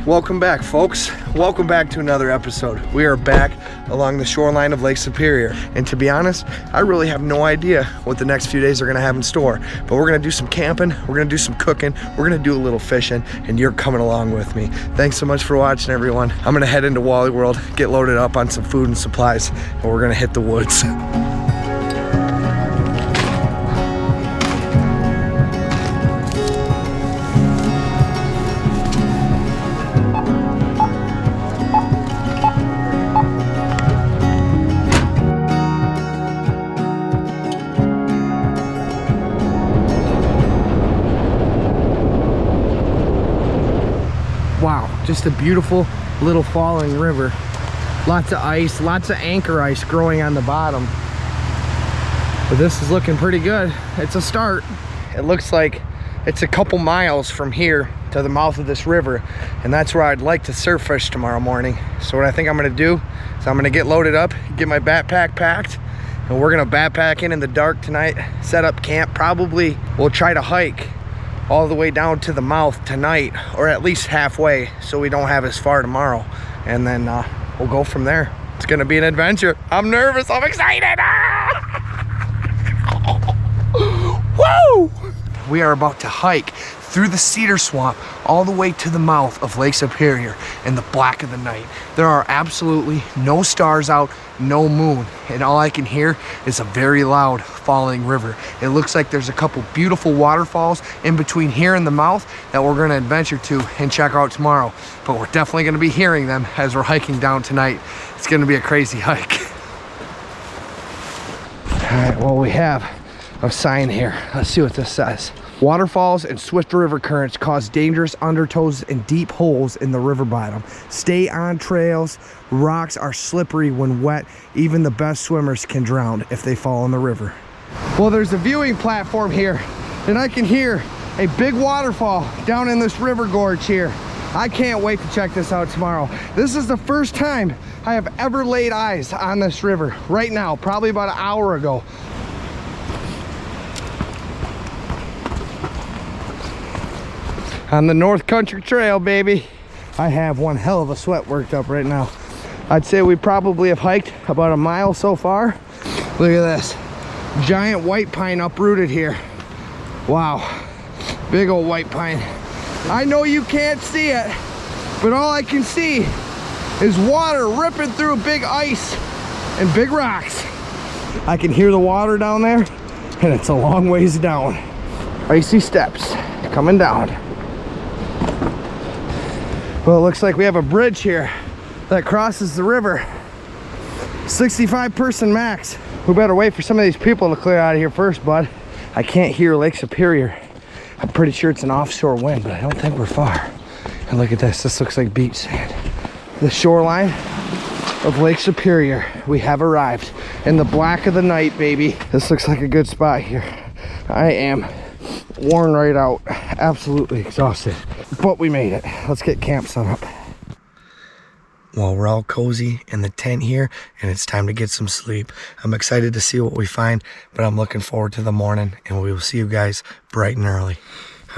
Welcome back, folks. Welcome back to another episode. We are back along the shoreline of Lake Superior. And to be honest, I really have no idea what the next few days are gonna have in store. But we're gonna do some camping, we're gonna do some cooking, we're gonna do a little fishing, and you're coming along with me. Thanks so much for watching, everyone. I'm gonna head into Wally World, get loaded up on some food and supplies, and we're gonna hit the woods. Wow, just a beautiful little falling river. Lots of ice, lots of anchor ice growing on the bottom. But this is looking pretty good. It's a start. It looks like it's a couple miles from here to the mouth of this river, and that's where I'd like to surf fish tomorrow morning. So what I think I'm gonna do is I'm gonna get loaded up, get my backpack packed, and we're gonna backpack in the dark tonight, set up camp. Probably we'll try to hike all the way down to the mouth tonight, or at least halfway, so we don't have as far tomorrow, and then we'll go from there. It's gonna be an adventure. I'm nervous, I'm excited. Woo! We are about to hike through the cedar swamp all the way to the mouth of Lake Superior in the black of the night. There are absolutely no stars out, no moon, and all I can hear is a very loud falling river. It looks like there's a couple beautiful waterfalls in between here and the mouth that we're gonna adventure to and check out tomorrow. But we're definitely gonna be hearing them as we're hiking down tonight. It's gonna be a crazy hike. All right, well, we have a sign here. Let's see what this says. Waterfalls and swift river currents cause dangerous undertows and deep holes in the river bottom. Stay on trails. Rocks are slippery when wet. Even the best swimmers can drown if they fall in the river. Well, there's a viewing platform here, and I can hear a big waterfall down in this river gorge here. I can't wait to check this out tomorrow. This is the first time I have ever laid eyes on this river right now, probably about an hour ago. On the North Country Trail, baby. I have one hell of a sweat worked up right now. I'd say we probably have hiked about a mile so far. Look at this. Giant white pine uprooted here. Wow. Big old white pine. I know you can't see it, but all I can see is water ripping through big ice and big rocks. I can hear the water down there, and it's a long ways down. Icy steps coming down. Well, it looks like we have a bridge here that crosses the river. 65 person max. We better wait for some of these people to clear out of here first, bud. I can't hear Lake Superior. I'm pretty sure it's an offshore wind, but I don't think we're far. And look at this. This looks like beach sand. The shoreline of Lake Superior. We have arrived in the black of the night, baby. This looks like a good spot here. I am worn right out, absolutely exhausted, but we made it. Let's get camp set up. Well, we're all cozy in the tent here, and it's time to get some sleep. I'm excited to see what we find, but I'm looking forward to the morning, and we will see you guys bright and early.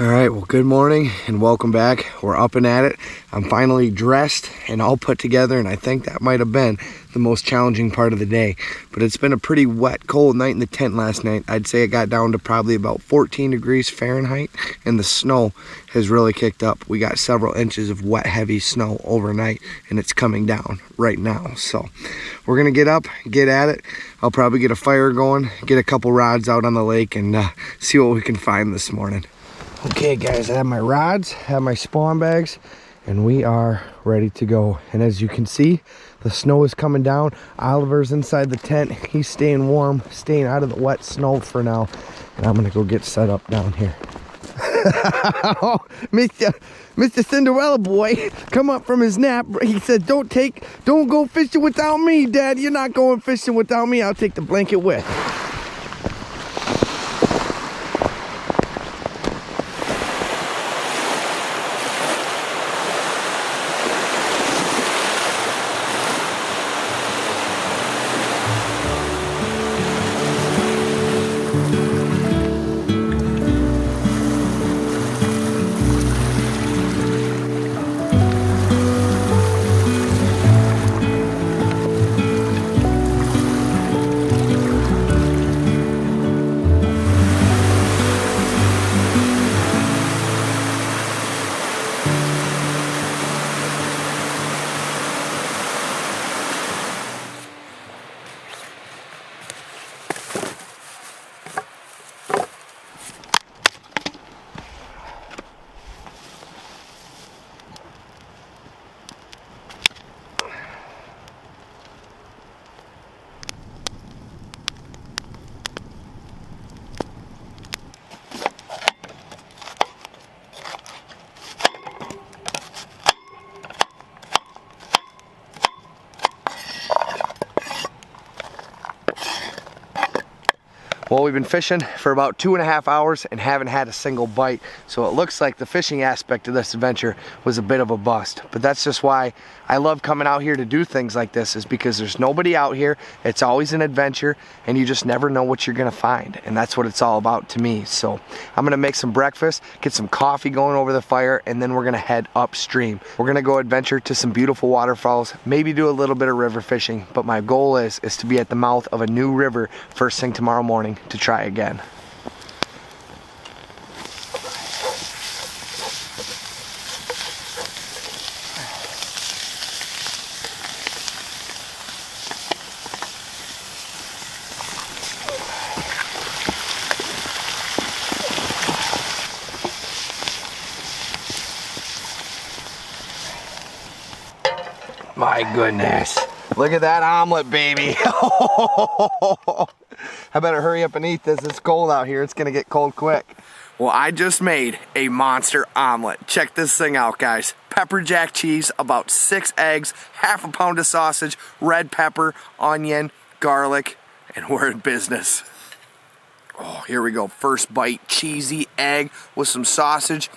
All right, well, good morning and welcome back. We're up and at it. I'm finally dressed and all put together, and I think that might have been the most challenging part of the day. But it's been a pretty wet, cold night in the tent last night. I'd say it got down to probably about 14 degrees Fahrenheit, and the snow has really kicked up. We got several inches of wet, heavy snow overnight, and it's coming down right now. So we're gonna get up, get at it. I'll probably get a fire going, get a couple rods out on the lake, and see what we can find this morning. Okay guys, I have my rods, have my spawn bags, and we are ready to go. And as you can see, the snow is coming down. Oliver's inside the tent. He's staying warm, staying out of the wet snow for now. And I'm gonna go get set up down here. Oh, Mr. Cinderella boy come up from his nap. He said, don't go fishing without me, Dad. You're not going fishing without me. I'll take the blanket with. Well, we've been fishing for about 2.5 hours and haven't had a single bite. So it looks like the fishing aspect of this adventure was a bit of a bust. But that's just why I love coming out here to do things like this, is because there's nobody out here. It's always an adventure and you just never know what you're gonna find. And that's what it's all about to me. So I'm gonna make some breakfast, get some coffee going over the fire, and then we're gonna head upstream. We're gonna go adventure to some beautiful waterfalls, maybe do a little bit of river fishing. But my goal is to be at the mouth of a new river first thing tomorrow morning to try again. My goodness. Look at that omelet, baby. I better hurry up and eat this. It's cold out here. It's gonna get cold quick. Well, I just made a monster omelet. Check this thing out, guys. Pepper jack cheese, about 6 eggs, half a pound of sausage, red pepper, onion, garlic, and we're in business. Oh, here we go. First bite, cheesy egg with some sausage.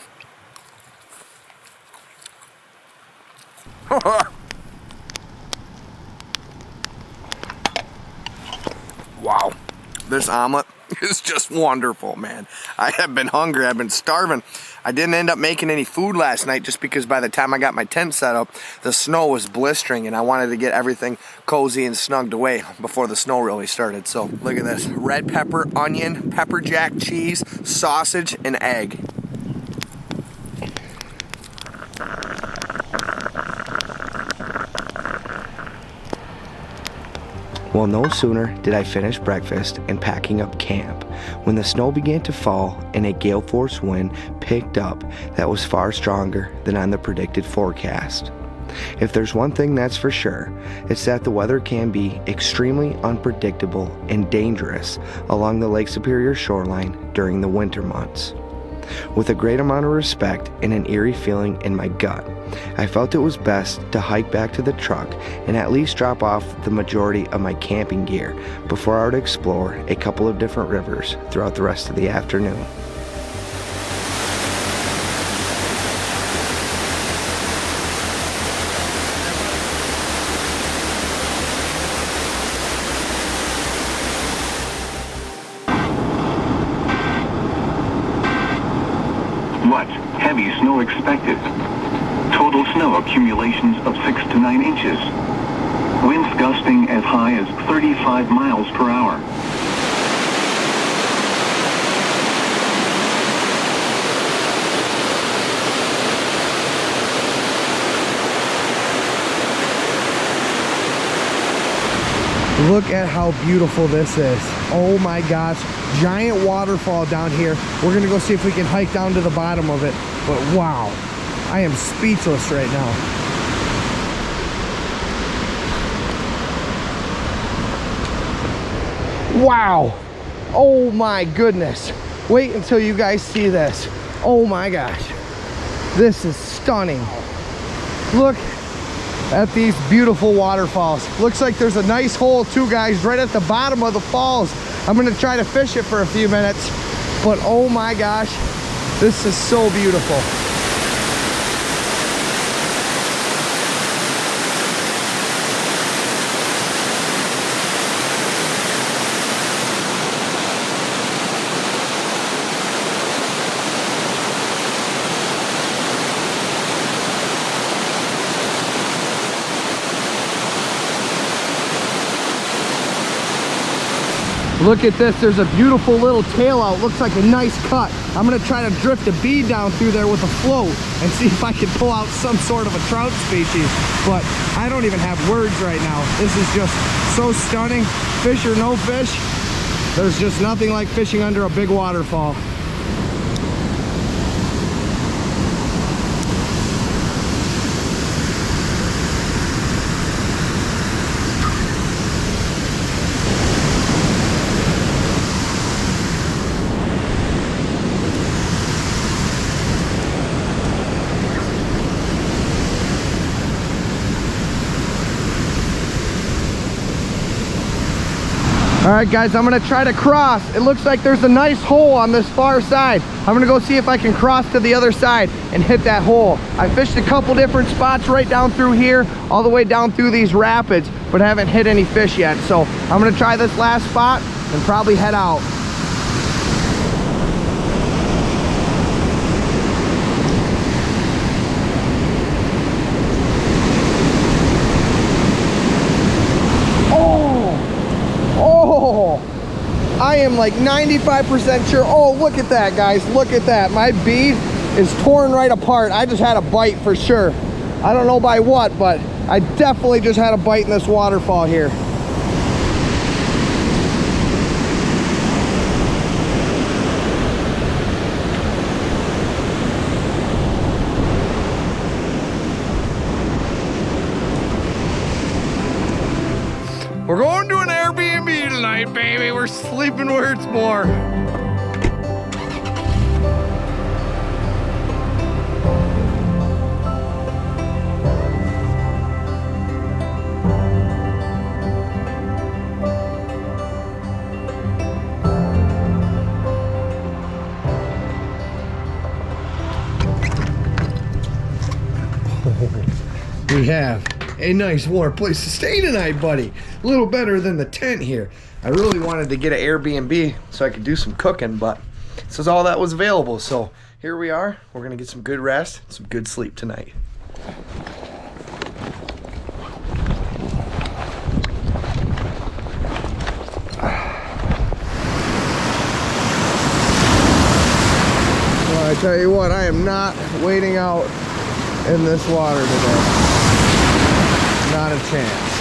Wow, this omelet is just wonderful, man. I have been hungry, I've been starving. I didn't end up making any food last night just because by the time I got my tent set up, the snow was blistering and I wanted to get everything cozy and snugged away before the snow really started. So look at this, red pepper, onion, pepper jack cheese, sausage, and egg. Well, no sooner did I finish breakfast and packing up camp when the snow began to fall and a gale force wind picked up that was far stronger than on the predicted forecast. If there's one thing that's for sure, it's that the weather can be extremely unpredictable and dangerous along the Lake Superior shoreline during the winter months. With a great amount of respect and an eerie feeling in my gut, I felt it was best to hike back to the truck and at least drop off the majority of my camping gear before I would explore a couple of different rivers throughout the rest of the afternoon. What? Heavy snow expected. Total snow accumulations of 6 to 9 inches. Winds gusting as high as 35 miles per hour. Look at how beautiful this is. Oh my gosh, giant waterfall down here. We're gonna go see if we can hike down to the bottom of it. But wow, I am speechless right now. Wow, oh my goodness. Wait until you guys see this. Oh my gosh, this is stunning. Look at these beautiful waterfalls. Looks like there's a nice hole too, guys, right at the bottom of the falls. I'm gonna try to fish it for a few minutes, but oh my gosh, this is so beautiful. Look at this, there's a beautiful little tail out. Looks like a nice cut. I'm gonna try to drift a bead down through there with a float and see if I can pull out some sort of a trout species. But I don't even have words right now. This is just so stunning. Fish or no fish, there's just nothing like fishing under a big waterfall. All right, guys, I'm gonna try to cross. It looks like there's a nice hole on this far side. I'm gonna go see if I can cross to the other side and hit that hole. I fished a couple different spots right down through here, all the way down through these rapids, but haven't hit any fish yet. So I'm gonna try this last spot and probably head out. I am like 95% sure. Oh, look at that, guys. Look at that. My bead is torn right apart. I just had a bite for sure. I don't know by what, but I definitely just had a bite in this waterfall here. We're going to an Airbnb tonight, baby. We're sleeping where it's more. We have a nice warm place to stay tonight, buddy. A little better than the tent here. I really wanted to get an Airbnb so I could do some cooking, but this is all that was available. So here we are. We're gonna get some good rest, some good sleep tonight. Well, I tell you what, I am not wading out in this water today. Not a chance.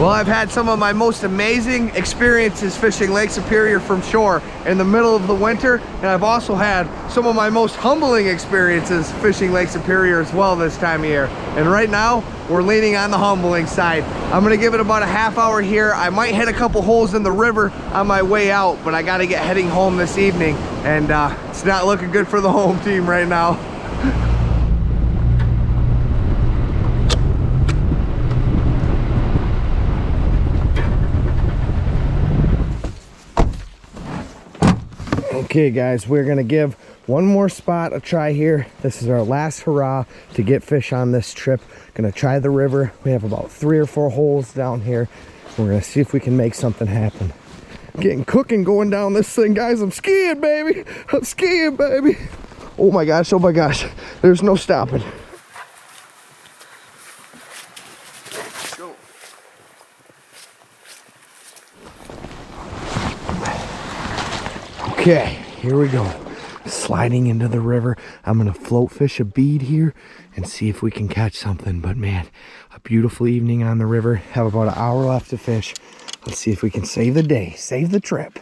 Well, I've had some of my most amazing experiences fishing Lake Superior from shore in the middle of the winter, and I've also had some of my most humbling experiences fishing Lake Superior as well this time of year. And right now, we're leaning on the humbling side. I'm gonna give it about a half hour here. I might hit a couple holes in the river on my way out, but I gotta get heading home this evening, and it's not looking good for the home team right now. Okay guys, we're gonna give one more spot a try here. This is our last hurrah to get fish on this trip. Gonna try the river. We have about 3 or 4 holes down here. We're gonna see if we can make something happen. Getting cooking going down this thing, guys. I'm skiing, baby. I'm skiing, baby. Oh my gosh, oh my gosh. There's no stopping. Go. Okay, here we go. Sliding into the river. I'm gonna float fish a bead here and see if we can catch something. But man, a beautiful evening on the river. Have about an hour left to fish. Let's see if we can save the day, save the trip.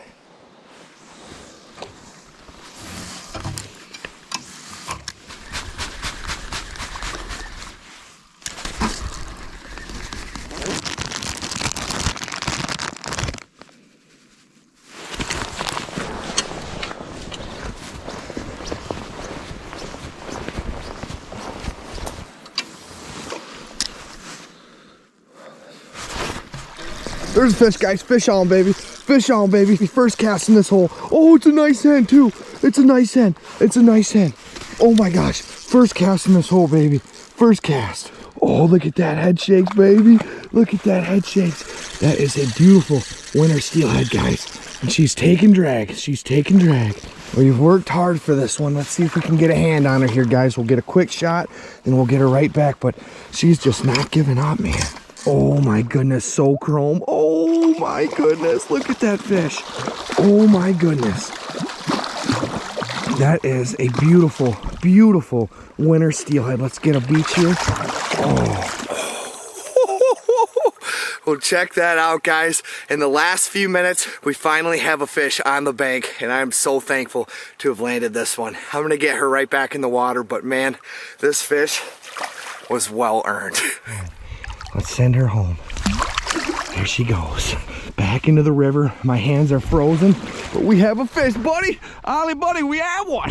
There's a fish, guys. Fish on, baby. Fish on, baby. First cast in this hole. Oh, it's a nice hen, too. It's a nice hen. It's a nice hen. Oh, my gosh. First cast in this hole, baby. First cast. Oh, look at that head shakes, baby. Look at that head shakes. That is a beautiful winter steelhead, guys. And she's taking drag. She's taking drag. We've worked hard for this one. Let's see if we can get a hand on her here, guys. We'll get a quick shot, and we'll get her right back. But she's just not giving up, man. Oh my goodness, so chrome. Oh my goodness, look at that fish. Oh my goodness. That is a beautiful, beautiful winter steelhead. Let's get a beach here. Oh. Well, check that out, guys. In the last few minutes, we finally have a fish on the bank, and I'm so thankful to have landed this one. I'm gonna get her right back in the water, but man, this fish, was well earned. Let's send her home. There she goes. Back into the river. My hands are frozen, but we have a fish, buddy. Ollie, buddy, we have one.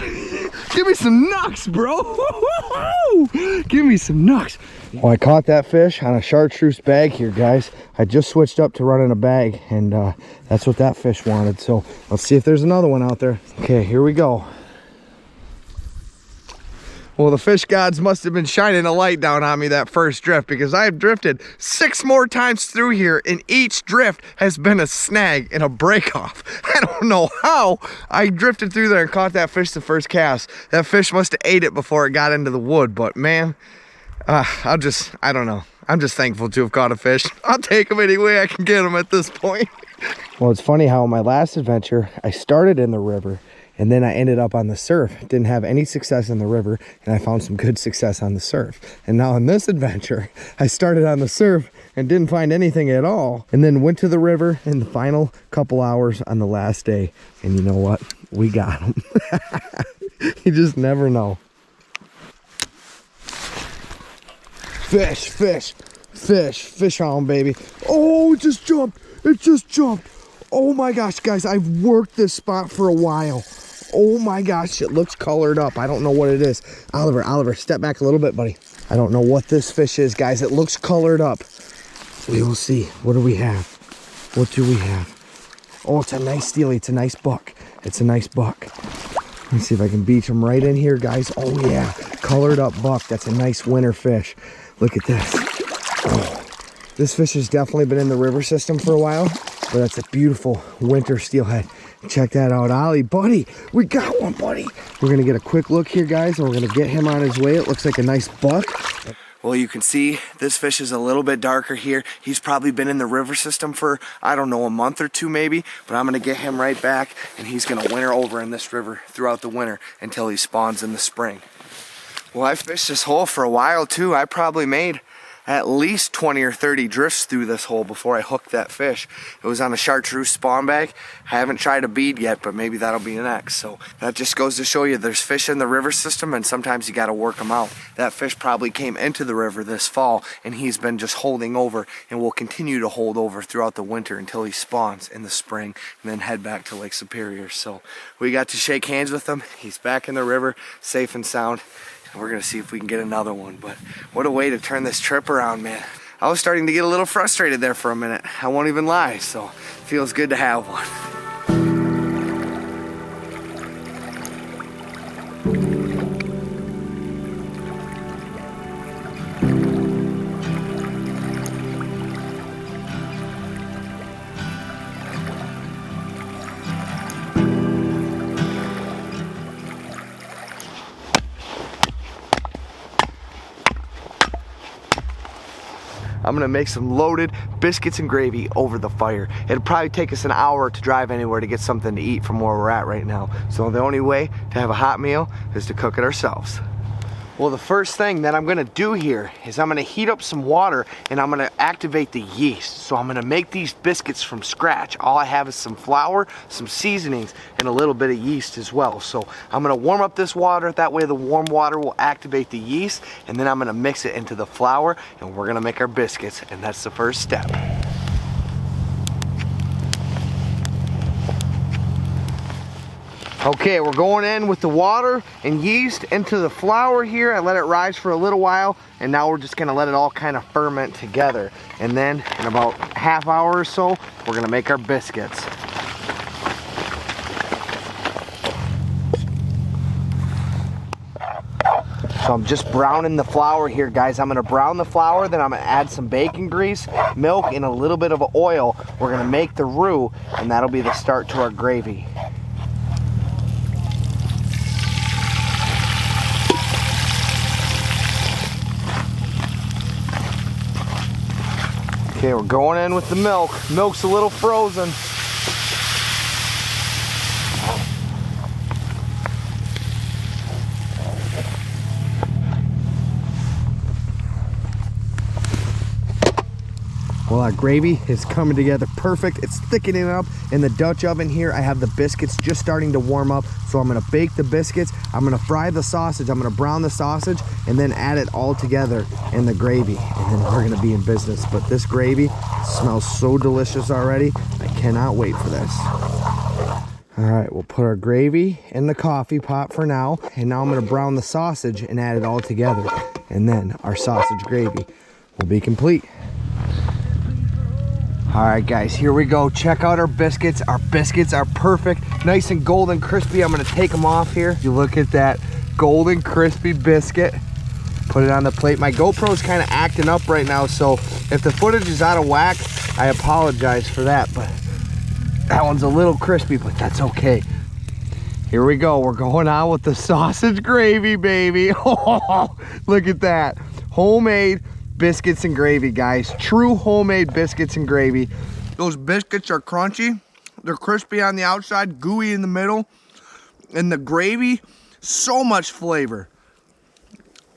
Give me some nucks, bro. Give me some nucks. Well, I caught that fish on a chartreuse bag here, guys. I just switched up to running a bag, and that's what that fish wanted. So let's see if there's another one out there. Okay, here we go. Well, the fish gods must have been shining a light down on me that first drift, because I have drifted 6 more times through here, and each drift has been a snag and a break off. I don't know how I drifted through there and caught that fish the first cast. That fish must have ate it before it got into the wood, but man, I don't know. I'm just thankful to have caught a fish. I'll take them any way I can get them at this point. Well, it's funny how my last adventure, I started in the river, and then I ended up on the surf. Didn't have any success in the river, and I found some good success on the surf. And now in this adventure, I started on the surf and didn't find anything at all, and then went to the river in the final couple hours on the last day. And you know what? We got them. You just never know. Fish, fish, fish, fish on, baby. Oh, it just jumped. It just jumped. Oh my gosh, guys, I've worked this spot for a while. Oh my gosh, it looks colored up. I don't know what it is. Oliver, step back a little bit, buddy. I don't know what this fish is, guys. It looks colored up. We will see. What do we have? What do we have? Oh, it's a nice steely. It's a nice buck. It's a nice buck. Let me see if I can beach him right in here, guys. Oh yeah, colored up buck. That's a nice winter fish. Look at this. Oh, this fish has definitely been in the river system for a while, but that's a beautiful winter steelhead. Check that out, Ollie, buddy. We got one, buddy. We're gonna get a quick look here, guys, and we're gonna get him on his way. It looks like a nice buck. Well, you can see this fish is a little bit darker here. He's probably been in the river system for, I don't know, a month or two maybe, but I'm gonna get him right back, and he's gonna winter over in this river throughout the winter until he spawns in the spring. Well, I fished this hole for a while too. I probably made at least 20 or 30 drifts through this hole before I hooked that fish. It was on a chartreuse spawn bag. I haven't tried a bead yet, but maybe that'll be next. So that just goes to show you there's fish in the river system, and sometimes you got to work them out. That fish probably came into the river this fall, and he's been just holding over and will continue to hold over throughout the winter until he spawns in the spring and then head back to Lake Superior. So we got to shake hands with him. He's back in the river, safe and sound. We're gonna see if we can get another one, but what a way to turn this trip around, man. I was starting to get a little frustrated there for a minute. I won't even lie, so it feels good to have one. I'm gonna make some loaded biscuits and gravy over the fire. It'll probably take us an hour to drive anywhere to get something to eat from where we're at right now. So the only way to have a hot meal is to cook it ourselves. Well, the first thing that I'm gonna do here is I'm gonna heat up some water and I'm gonna activate the yeast. So I'm gonna make these biscuits from scratch. All I have is some flour, some seasonings, and a little bit of yeast as well. So I'm gonna warm up this water. That way the warm water will activate the yeast, and then I'm gonna mix it into the flour, and we're gonna make our biscuits, and that's the first step. Okay, we're going in with the water and yeast into the flour here. I let it rise for a little while, and now we're just gonna let it all kind of ferment together. And then in about a half hour or so, we're gonna make our biscuits. So I'm just browning the flour here, guys. I'm gonna brown the flour, then I'm gonna add some bacon grease, milk, and a little bit of oil. We're gonna make the roux, and that'll be the start to our gravy. Okay, we're going in with the milk. Milk's a little frozen. Well, our gravy is coming together perfect. It's thickening up in the Dutch oven here. I have the biscuits just starting to warm up. So I'm gonna bake the biscuits. I'm gonna fry the sausage. I'm gonna brown the sausage and then add it all together in the gravy. And then we're gonna be in business. But this gravy smells so delicious already. I cannot wait for this. All right, we'll put our gravy in the coffee pot for now. And now I'm gonna brown the sausage and add it all together. And then our sausage gravy will be complete. All right, guys, here we go. Check out our biscuits. Our biscuits are perfect, nice and golden crispy. I'm gonna take them off here. You look at that golden crispy biscuit. Put it on the plate. My GoPro's kind of acting up right now, so if the footage is out of whack, I apologize for that, but that one's a little crispy, but that's okay. Here we go. We're going on with the sausage gravy, baby. Oh, look at that. Homemade biscuits and gravy, guys. True homemade biscuits and gravy. Those biscuits are crunchy. They're crispy on the outside, gooey in the middle. And the gravy, so much flavor.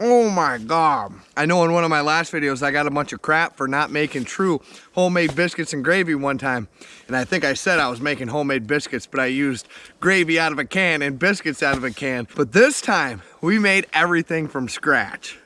Oh my God. I know in one of my last videos, I got a bunch of crap for not making true homemade biscuits and gravy one time. And I think I said I was making homemade biscuits, but I used gravy out of a can and biscuits out of a can. But this time, we made everything from scratch.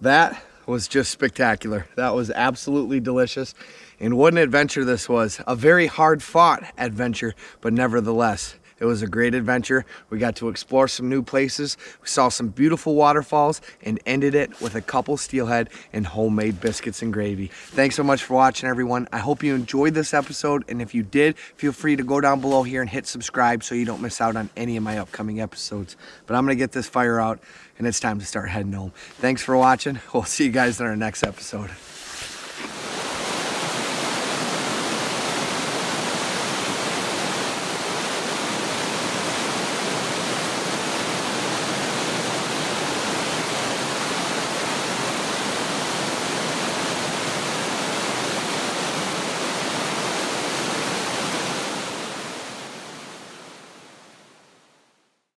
That was just spectacular. That was absolutely delicious. And what an adventure this was. A very hard fought adventure, but nevertheless, it was a great adventure. We got to explore some new places. We saw some beautiful waterfalls and ended it with a couple steelhead and homemade biscuits and gravy. Thanks so much for watching, everyone. I hope you enjoyed this episode. And if you did, feel free to go down below here and hit subscribe so you don't miss out on any of my upcoming episodes. But I'm gonna get this fire out and it's time to start heading home. Thanks for watching. We'll see you guys in our next episode.